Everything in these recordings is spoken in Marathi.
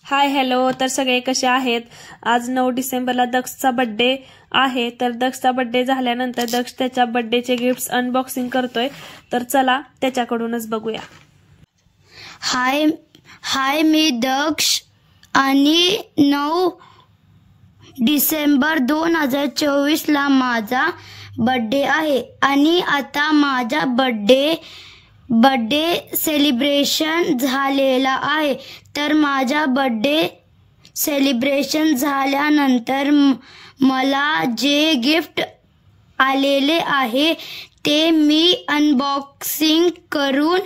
Hi hello. तर सगळे कसे आहेत? आज 9 डिसेंबरला दक्षचा बर्थडे आहे. तर दक्षचा बर्थडे झाल्यानंतर दक्ष त्याच्या बर्थडेचे गिफ्ट्स अनबॉक्सिंग करतोय. तर चला त्याच्याकडूनच बघूया. हाय मी दक्ष आणि 9 डिसेंबर 2024 ला माझा बर्थडे आहे आणि आता माझा बर्थडे सेलिब्रेशन झालेला आहे. तर माझा बर्थडे सेलिब्रेशन झाल्यानंतर मला जे गिफ्ट आलेले आहे ते मी अनबॉक्सिंग करून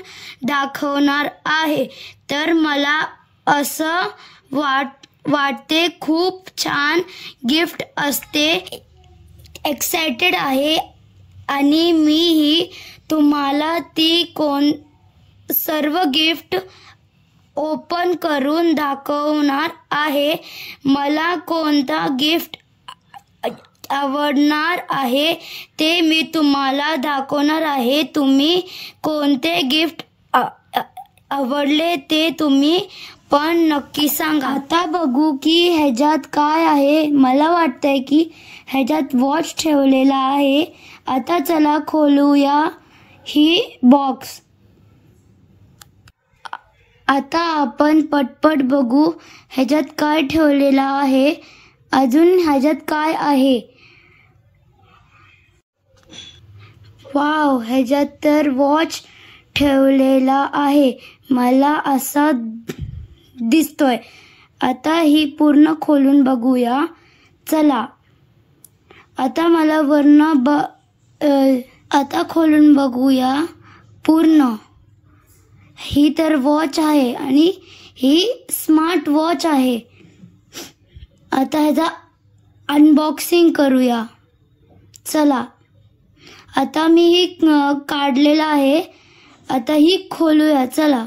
दाखवणार आहे. तर मला असं वाटते खूप छान गिफ्ट असते. एक्साइटेड आहे आणि मीही तुम्हाला सर्व गिफ्ट ओपन करून दाखवणार आहे. मला कोणता गिफ्ट आवडणार आहे ते मी तुम्हाला दाखवणार आहे. तुम्ही कोणते गिफ्ट आवडले ते तुम्ही पण नक्की सांगा. आता बघू की ह्याच्यात काय आहे. मला वाटतंय की ह्याच्यात वॉच ठेवलेला आहे. आता चला खोलूया ही बॉक्स. आता आपण पटपट बघू ह्याच्यात काय ठेवलेला आहे. अजून ह्याच्यात काय आहे. वाव, ह्याच्यात तर वॉच ठेवलेला आहे. मला असा दिसतोय. आता ही पूर्ण खोलून बघूया. चला आता मला आता खोलून बघूया पूर्ण. ही तर वॉच आहे आणि ही स्मार्ट वॉच आहे. आता ह्याचा अनबॉक्सिंग करूया. चला आता मी ही काढलेला आहे. आता ही खोलूया. चला.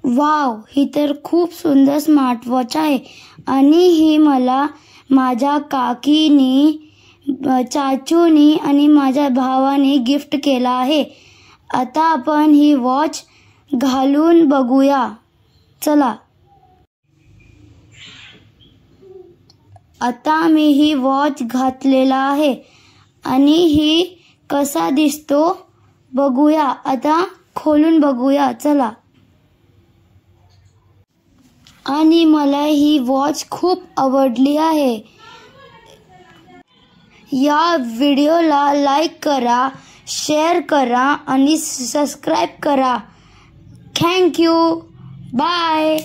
वाव, ही तर खूप सुंदर स्मार्ट वॉच आहे आणि ही मला माझ्या काकीनी, चाचूनी आणि माझ्या भावाने गिफ्ट केला आहे. आता आपण ही वॉच घालून बघूया. चला. आता मी ही वॉच घातलेला आहे आणि ही कसा दिसतो बघूया. आता खोलून बघूया. चला. आणि मला ही वॉच खूप आवडली आहे. या व्हिडिओला लाईक करा, शेअर करा आणि सबस्क्राईब करा. Thank you. बाय.